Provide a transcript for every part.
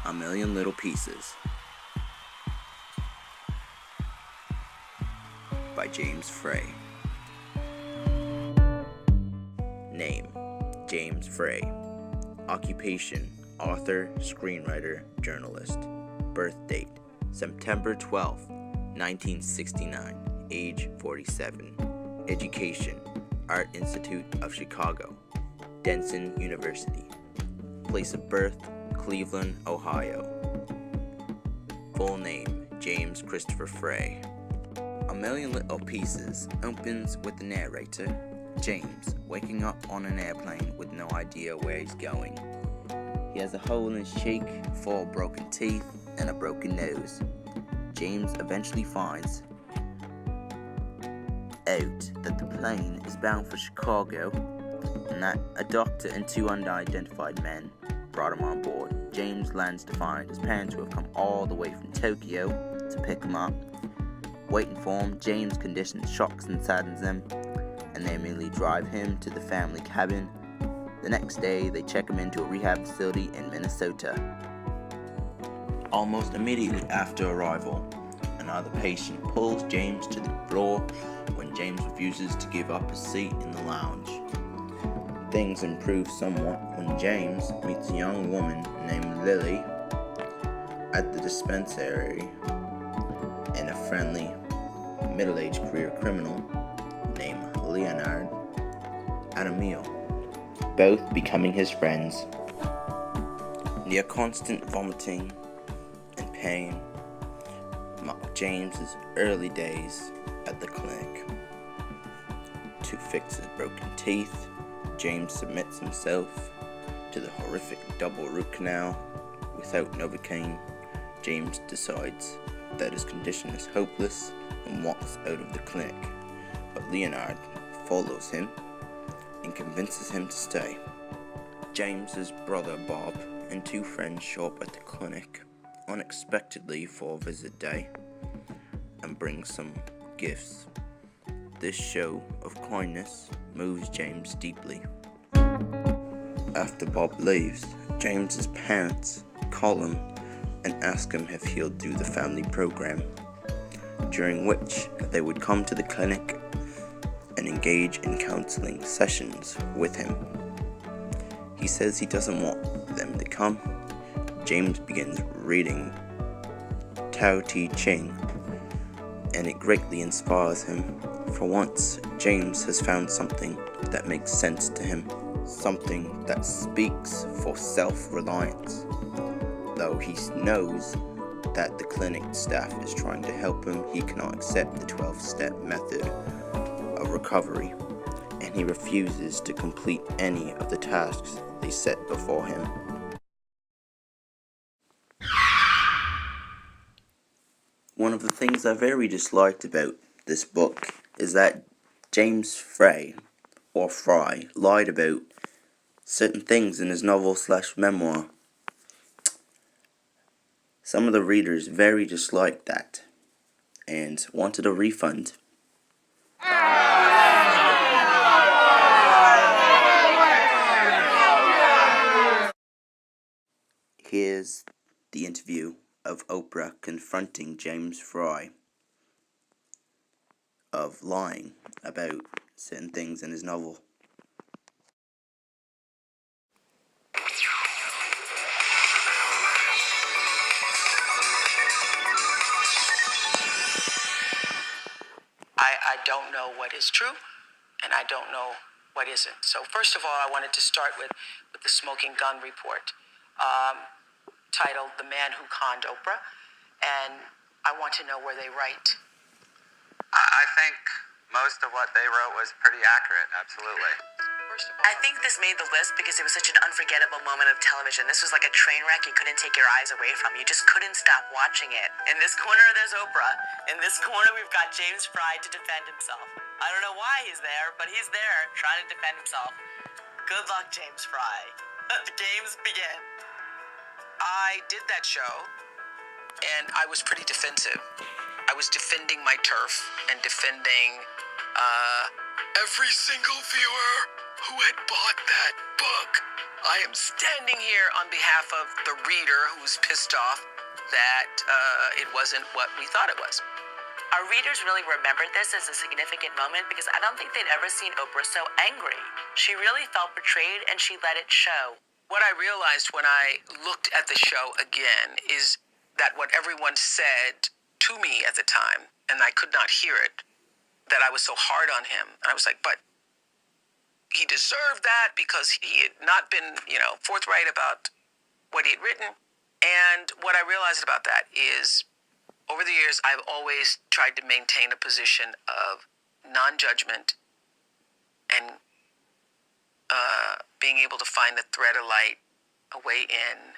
A Million Little Pieces by James Frey. Name: James Frey. Occupation: author, screenwriter, journalist. Birth date: September 12, 1969. Age 47. Education: Art Institute of Chicago, Denson University. Place of birth: Cleveland, Ohio. Full name: James Christopher Frey. A Million Little Pieces opens with the narrator, James, waking up on an airplane with no idea where he's going. He has a hole in his cheek, 4 broken teeth, and a broken nose. James eventually finds out that the plane is bound for Chicago and that a doctor and 2 unidentified men brought him on board. James lands to find his parents who have come all the way from Tokyo to pick him up. Waiting for him, James' condition shocks and saddens them, and they immediately drive him to the family cabin. The next day, they check him into a rehab facility in Minnesota. Almost immediately after arrival, another patient pulls James to the floor when James refuses to give up his seat in the lounge. Things improve somewhat when James meets a young woman named Lily at the dispensary and a friendly, middle-aged career criminal named Leonard at a meal, both becoming his friends. Near constant vomiting and pain mark James's early days at the clinic. To fix his broken teeth, James submits himself to the horrific double root canal without Novocaine. James decides that his condition is hopeless and walks out of the clinic, but Leonard follows him and convinces him to stay. James's brother Bob and 2 friends show up at the clinic unexpectedly for a visit day and bring some gifts. This show of kindness moves James deeply. After Bob leaves, James's parents call him and ask him if he'll do the family program, during which they would come to the clinic and engage in counseling sessions with him. He says he doesn't want them to come. James begins reading Tao Te Ching, and it greatly inspires him. For once, James has found something that makes sense to him, something that speaks for self-reliance. Though he knows that the clinic staff is trying to help him, he cannot accept the 12-step method of recovery, and he refuses to complete any of the tasks they set before him. One of the things I very disliked about this book is that James Frey, or Fry, lied about certain things in his novel/memoir. Some of the readers very disliked that and wanted a refund. Here's the interview of Oprah confronting James Frey of lying about certain things in his novel. I don't know what is true, and I don't know what isn't. So first of all, I wanted to start with the smoking gun report, titled "The Man Who Conned Oprah," and I want to know where they write. I think most of what they wrote was pretty accurate, absolutely. First of all, I think this made the list because it was such an unforgettable moment of television. This was like a train wreck you couldn't take your eyes away from. You just couldn't stop watching it. In this corner, there's Oprah. In this corner, we've got James Frey to defend himself. I don't know why he's there, but he's there trying to defend himself. Good luck, James Frey. The games begin. I did that show, and I was pretty defensive. I was defending my turf and defending every single viewer who had bought that book. I am standing here on behalf of the reader who's pissed off that it wasn't what we thought it was. Our readers really remembered this as a significant moment because I don't think they'd ever seen Oprah so angry. She really felt betrayed and she let it show. What I realized when I looked at the show again is that what everyone said to me at the time, and I could not hear it, that I was so hard on him. And I was like, but he deserved that because he had not been, forthright about what he had written. And what I realized about that is, over the years, I've always tried to maintain a position of non-judgment and being able to find a thread of light, a way in,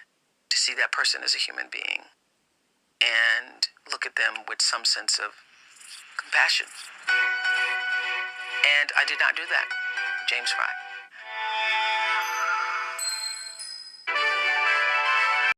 to see that person as a human being and look at them with some sense of compassion. And I did not do that. James Frey.